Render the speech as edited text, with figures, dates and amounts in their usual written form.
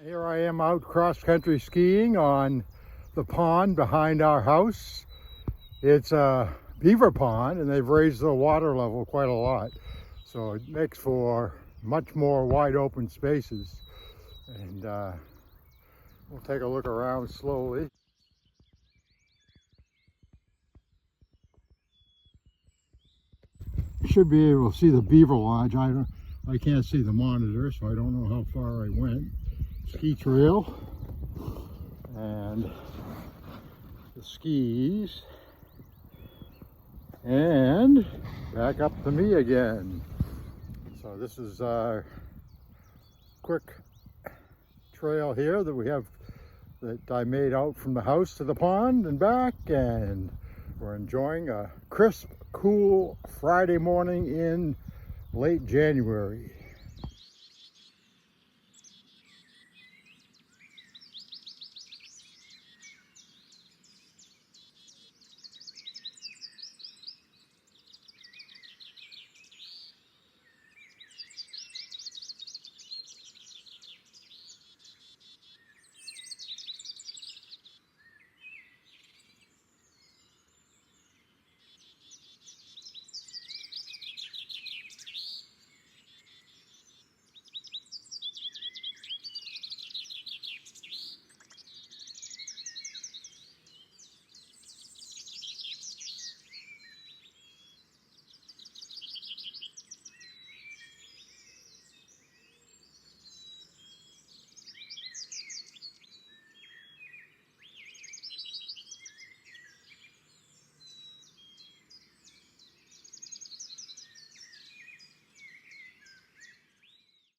Here I am out cross-country skiing on the pond behind our house. It's a beaver pond and they've raised the water level quite a lot. So it makes for much more wide open spaces. And we'll take a look around slowly. You should be able to see the beaver lodge. I can't see the monitor, so I don't know how far I went. Ski trail and the skis, and back up to me again. So this is a quick trail here that I made out from the house to the pond and back, and we're enjoying a crisp, cool Friday morning in late January.